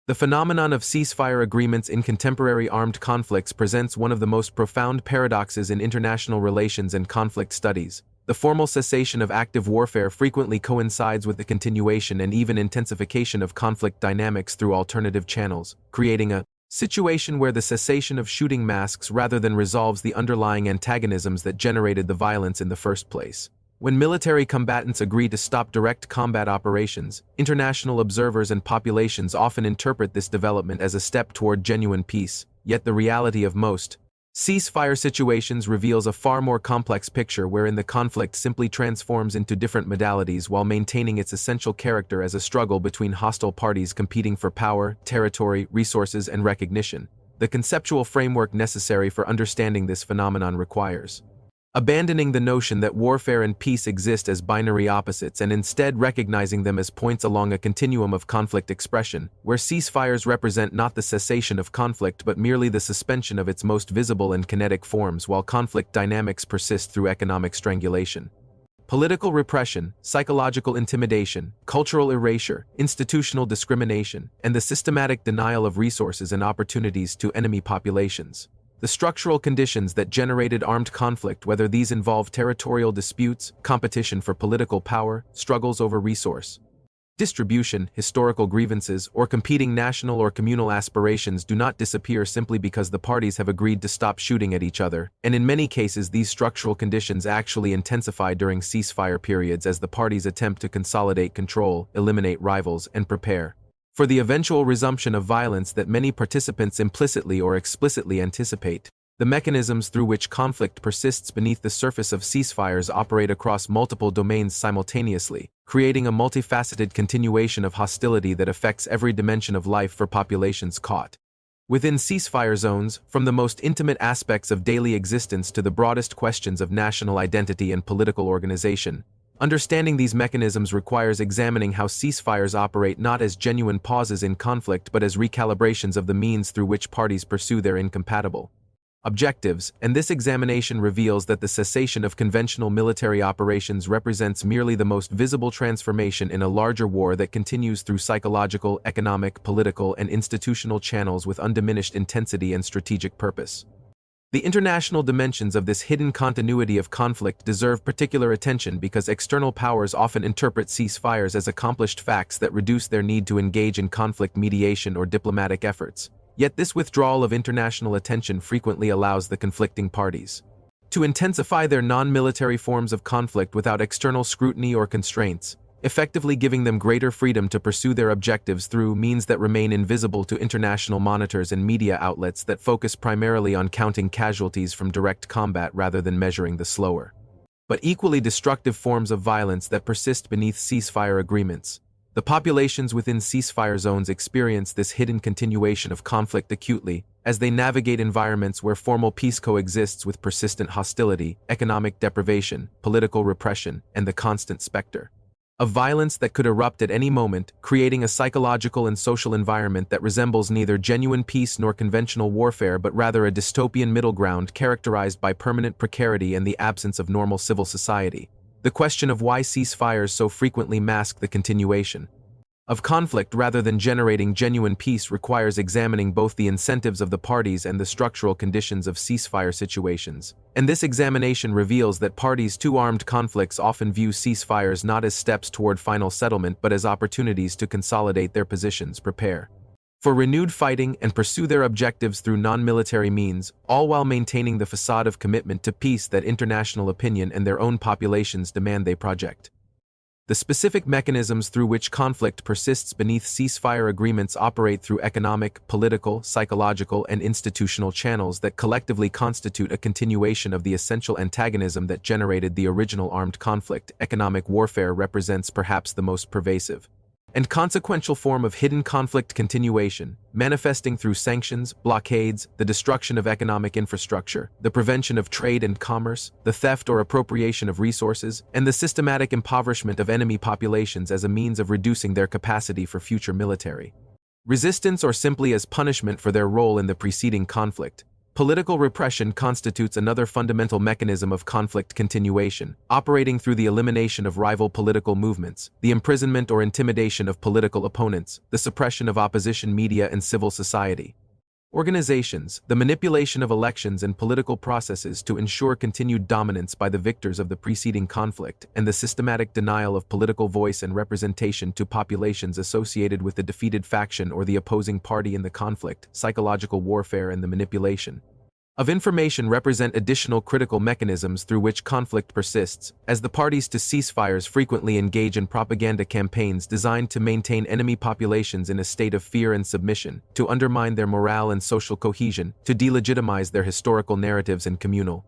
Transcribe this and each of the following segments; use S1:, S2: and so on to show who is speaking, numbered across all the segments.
S1: The phenomenon of ceasefire agreements in contemporary armed conflicts presents one of the most profound paradoxes in international relations and conflict studies. The formal cessation of active warfare frequently coincides with the continuation and even intensification of conflict dynamics through alternative channels, creating a situation where the cessation of shooting masks rather than resolves the underlying antagonisms that generated the violence in the first place. When military combatants agree to stop direct combat operations, international observers and populations often interpret this development as a step toward genuine peace, yet the reality of most ceasefire situations reveals a far more complex picture wherein the conflict simply transforms into different modalities while maintaining its essential character as a struggle between hostile parties competing for power, territory, resources, and recognition. The conceptual framework necessary for understanding this phenomenon requires abandoning the notion that warfare and peace exist as binary opposites and instead recognizing them as points along a continuum of conflict expression, where ceasefires represent not the cessation of conflict but merely the suspension of its most visible and kinetic forms while conflict dynamics persist through economic strangulation. Political repression, psychological intimidation, cultural erasure, institutional discrimination, and the systematic denial of resources and opportunities to enemy populations. The structural conditions that generated armed conflict, whether these involve territorial disputes, competition for political power, struggles over resource distribution, historical grievances, or competing national or communal aspirations, do not disappear simply because the parties have agreed to stop shooting at each other, and in many cases these structural conditions actually intensify during ceasefire periods as the parties attempt to consolidate control, eliminate rivals, and prepare for the eventual resumption of violence that many participants implicitly or explicitly anticipate. The mechanisms through which conflict persists beneath the surface of ceasefires operate across multiple domains simultaneously, creating a multifaceted continuation of hostility that affects every dimension of life for populations caught within ceasefire zones, from the most intimate aspects of daily existence to the broadest questions of national identity and political organization. Understanding these mechanisms requires examining how ceasefires operate not as genuine pauses in conflict but as recalibrations of the means through which parties pursue their incompatible objectives, and this examination reveals that the cessation of conventional military operations represents merely the most visible transformation in a larger war that continues through psychological, economic, political, and institutional channels with undiminished intensity and strategic purpose. The international dimensions of this hidden continuity of conflict deserve particular attention because external powers often interpret ceasefires as accomplished facts that reduce their need to engage in conflict mediation or diplomatic efforts. Yet this withdrawal of international attention frequently allows the conflicting parties to intensify their non-military forms of conflict without external scrutiny or constraints, effectively giving them greater freedom to pursue their objectives through means that remain invisible to international monitors and media outlets that focus primarily on counting casualties from direct combat rather than measuring the slower but equally destructive forms of violence that persist beneath ceasefire agreements. The populations within ceasefire zones experience this hidden continuation of conflict acutely as they navigate environments where formal peace coexists with persistent hostility, economic deprivation, political repression, and the constant specter of violence that could erupt at any moment, creating a psychological and social environment that resembles neither genuine peace nor conventional warfare but rather a dystopian middle ground characterized by permanent precarity and the absence of normal civil society. The question of why ceasefires so frequently mask the continuation of conflict rather than generating genuine peace requires examining both the incentives of the parties and the structural conditions of ceasefire situations. And this examination reveals that parties to armed conflicts often view ceasefires not as steps toward final settlement but as opportunities to consolidate their positions, prepare for renewed fighting, and pursue their objectives through non-military means, all while maintaining the facade of commitment to peace that international opinion and their own populations demand they project. The specific mechanisms through which conflict persists beneath ceasefire agreements operate through economic, political, psychological, and institutional channels that collectively constitute a continuation of the essential antagonism that generated the original armed conflict. Economic warfare represents perhaps the most pervasive and consequential form of hidden conflict continuation, manifesting through sanctions, blockades, the destruction of economic infrastructure, the prevention of trade and commerce, the theft or appropriation of resources, and the systematic impoverishment of enemy populations as a means of reducing their capacity for future military resistance or simply as punishment for their role in the preceding conflict. Political repression constitutes another fundamental mechanism of conflict continuation, operating through the elimination of rival political movements, the imprisonment or intimidation of political opponents, the suppression of opposition media and civil society organizations, the manipulation of elections and political processes to ensure continued dominance by the victors of the preceding conflict, and the systematic denial of political voice and representation to populations associated with the defeated faction or the opposing party in the conflict. Psychological warfare and the manipulation of information represent additional critical mechanisms through which conflict persists, as the parties to ceasefires frequently engage in propaganda campaigns designed to maintain enemy populations in a state of fear and submission, to undermine their morale and social cohesion, to delegitimize their historical narratives and communal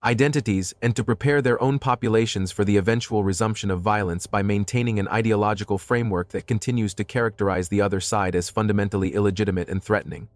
S1: identities, and to prepare their own populations for the eventual resumption of violence by maintaining an ideological framework that continues to characterize the other side as fundamentally illegitimate and threatening.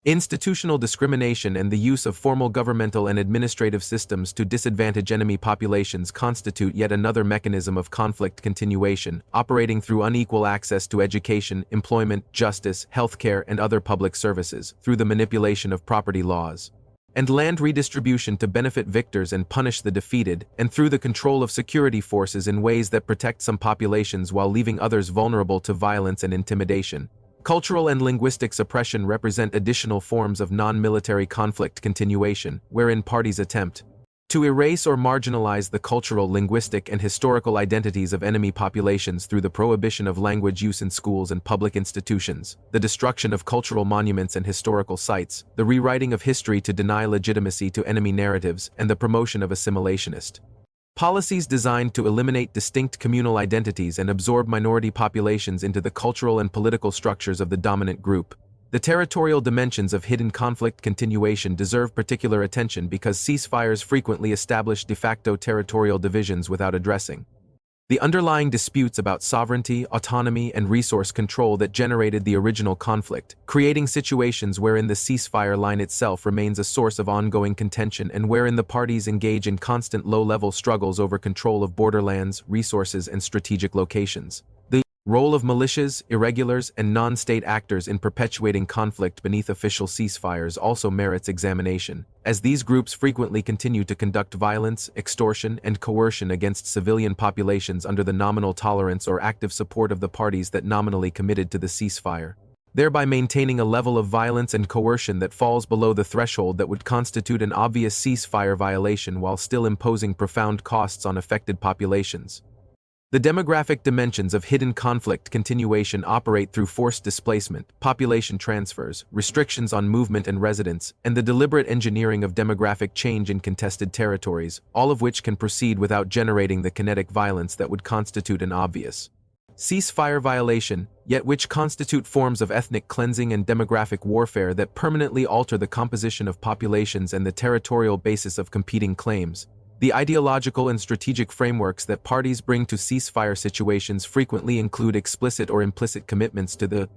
S1: Institutional discrimination and the use of formal governmental and administrative systems to disadvantage enemy populations constitute yet another mechanism of conflict continuation, operating through unequal access to education, employment, justice, healthcare, and other public services, through the manipulation of property laws and land redistribution to benefit victors and punish the defeated, and through the control of security forces in ways that protect some populations while leaving others vulnerable to violence and intimidation. Cultural and linguistic suppression represent additional forms of non-military conflict continuation, wherein parties attempt to erase or marginalize the cultural, linguistic, and historical identities of enemy populations through the prohibition of language use in schools and public institutions, the destruction of cultural monuments and historical sites, the rewriting of history to deny legitimacy to enemy narratives, and the promotion of assimilationist policies designed to eliminate distinct communal identities and absorb minority populations into the cultural and political structures of the dominant group. The territorial dimensions of hidden conflict continuation deserve particular attention because ceasefires frequently establish de facto territorial divisions without addressing the underlying disputes about sovereignty, autonomy, and resource control that generated the original conflict, creating situations wherein the ceasefire line itself remains a source of ongoing contention and wherein the parties engage in constant low-level struggles over control of borderlands, resources, and strategic locations. The role of militias, irregulars, and non-state actors in perpetuating conflict beneath official ceasefires also merits examination, as these groups frequently continue to conduct violence, extortion, and coercion against civilian populations under the nominal tolerance or active support of the parties that nominally committed to the ceasefire, thereby maintaining a level of violence and coercion that falls below the threshold that would constitute an obvious ceasefire violation while still imposing profound costs on affected populations. The demographic dimensions of hidden conflict continuation operate through forced displacement, population transfers, restrictions on movement and residence, and the deliberate engineering of demographic change in contested territories, all of which can proceed without generating the kinetic violence that would constitute an obvious ceasefire violation, yet which constitute forms of ethnic cleansing and demographic warfare that permanently alter the composition of populations and the territorial basis of competing claims. The ideological and strategic frameworks that parties bring to ceasefire situations frequently include explicit or implicit commitments to the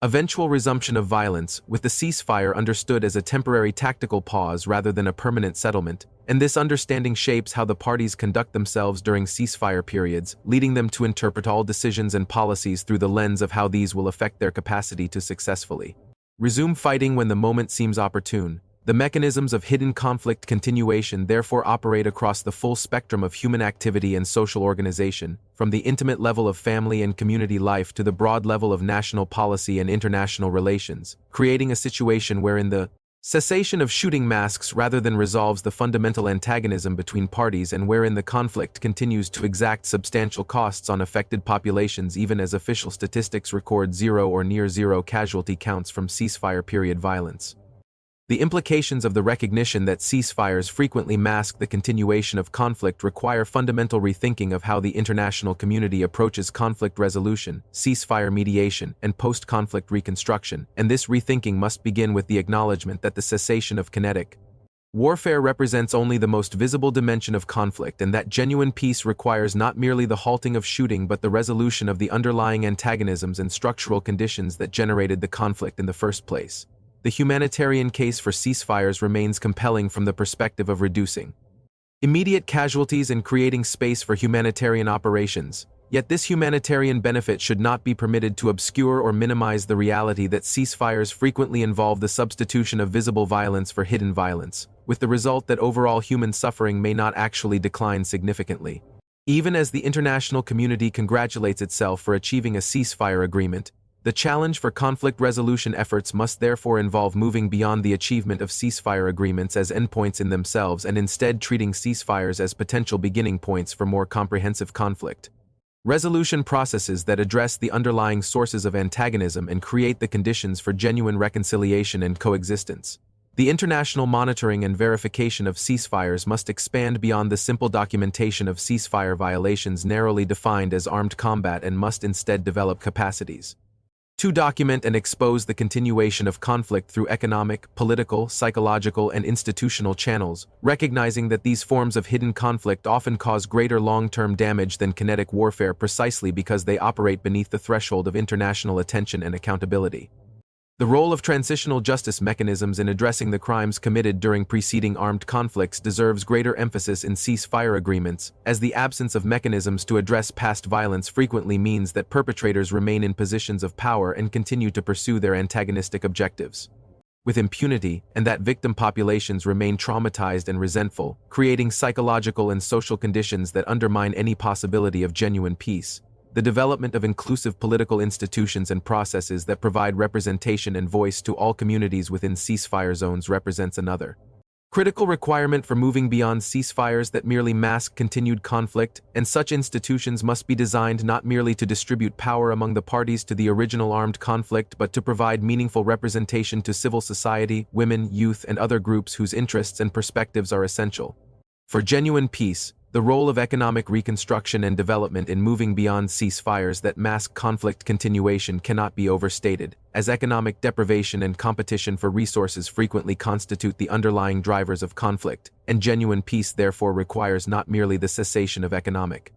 S1: eventual resumption of violence, with the ceasefire understood as a temporary tactical pause rather than a permanent settlement, and this understanding shapes how the parties conduct themselves during ceasefire periods, leading them to interpret all decisions and policies through the lens of how these will affect their capacity to successfully resume fighting when the moment seems opportune. The mechanisms of hidden conflict continuation therefore operate across the full spectrum of human activity and social organization, from the intimate level of family and community life to the broad level of national policy and international relations, creating a situation wherein the cessation of shooting masks rather than resolves the fundamental antagonism between parties and wherein the conflict continues to exact substantial costs on affected populations even as official statistics record zero or near zero casualty counts from ceasefire period violence. The implications of the recognition that ceasefires frequently mask the continuation of conflict require fundamental rethinking of how the international community approaches conflict resolution, ceasefire mediation, and post-conflict reconstruction, and this rethinking must begin with the acknowledgement that the cessation of kinetic warfare represents only the most visible dimension of conflict and that genuine peace requires not merely the halting of shooting but the resolution of the underlying antagonisms and structural conditions that generated the conflict in the first place. The humanitarian case for ceasefires remains compelling from the perspective of reducing immediate casualties and creating space for humanitarian operations. Yet this humanitarian benefit should not be permitted to obscure or minimize the reality that ceasefires frequently involve the substitution of visible violence for hidden violence, with the result that overall human suffering may not actually decline significantly. Even as the international community congratulates itself for achieving a ceasefire agreement, the challenge for conflict resolution efforts must therefore involve moving beyond the achievement of ceasefire agreements as endpoints in themselves and instead treating ceasefires as potential beginning points for more comprehensive conflict. Resolution processes that address the underlying sources of antagonism and create the conditions for genuine reconciliation and coexistence. The international monitoring and verification of ceasefires must expand beyond the simple documentation of ceasefire violations narrowly defined as armed combat and must instead develop capacities to document and expose the continuation of conflict through economic, political, psychological, and institutional channels, recognizing that these forms of hidden conflict often cause greater long-term damage than kinetic warfare precisely because they operate beneath the threshold of international attention and accountability. The role of transitional justice mechanisms in addressing the crimes committed during preceding armed conflicts deserves greater emphasis in ceasefire agreements, as the absence of mechanisms to address past violence frequently means that perpetrators remain in positions of power and continue to pursue their antagonistic objectives with impunity, and that victim populations remain traumatized and resentful, creating psychological and social conditions that undermine any possibility of genuine peace. The development of inclusive political institutions and processes that provide representation and voice to all communities within ceasefire zones represents another critical requirement for moving beyond ceasefires that merely mask continued conflict, and such institutions must be designed not merely to distribute power among the parties to the original armed conflict but to provide meaningful representation to civil society, women, youth, and other groups whose interests and perspectives are essential for genuine peace. The role of economic reconstruction and development in moving beyond ceasefires that mask conflict continuation cannot be overstated, as economic deprivation and competition for resources frequently constitute the underlying drivers of conflict, and genuine peace therefore requires not merely the cessation of economic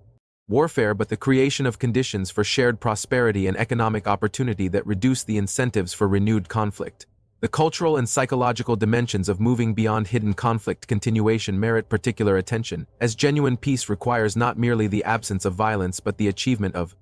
S1: warfare but the creation of conditions for shared prosperity and economic opportunity that reduce the incentives for renewed conflict. The cultural and psychological dimensions of moving beyond hidden conflict continuation merit particular attention, as genuine peace requires not merely the absence of violence but the achievement of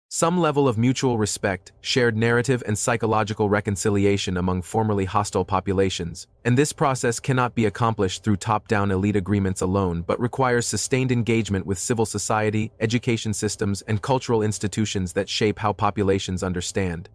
S1: some level of mutual respect, shared narrative, and psychological reconciliation among formerly hostile populations, and this process cannot be accomplished through top-down elite agreements alone but requires sustained engagement with civil society, education systems, and cultural institutions that shape how populations understand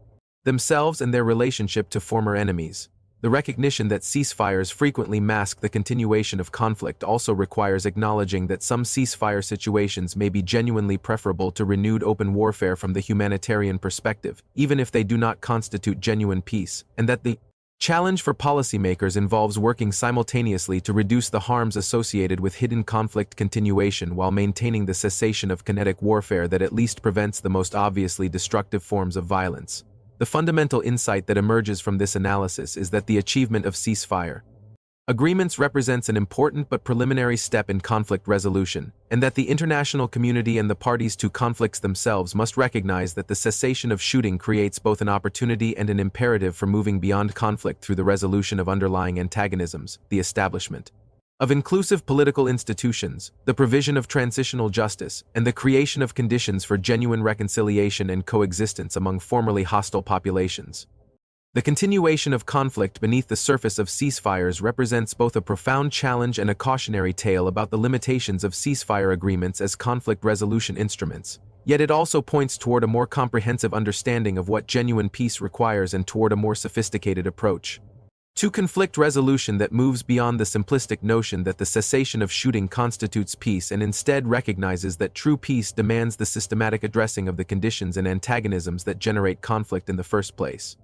S1: themselves and their relationship to former enemies. The recognition that ceasefires frequently mask the continuation of conflict also requires acknowledging that some ceasefire situations may be genuinely preferable to renewed open warfare from the humanitarian perspective, even if they do not constitute genuine peace, and that the challenge for policymakers involves working simultaneously to reduce the harms associated with hidden conflict continuation while maintaining the cessation of kinetic warfare that at least prevents the most obviously destructive forms of violence. The fundamental insight that emerges from this analysis is that the achievement of ceasefire agreements represents an important but preliminary step in conflict resolution, and that the international community and the parties to conflicts themselves must recognize that the cessation of shooting creates both an opportunity and an imperative for moving beyond conflict through the resolution of underlying antagonisms, the establishment of inclusive political institutions, the provision of transitional justice, and the creation of conditions for genuine reconciliation and coexistence among formerly hostile populations. The continuation of conflict beneath the surface of ceasefires represents both a profound challenge and a cautionary tale about the limitations of ceasefire agreements as conflict resolution instruments. Yet it also points toward a more comprehensive understanding of what genuine peace requires and toward a more sophisticated approach to conflict resolution that moves beyond the simplistic notion that the cessation of shooting constitutes peace and instead recognizes that true peace demands the systematic addressing of the conditions and antagonisms that generate conflict in the first place.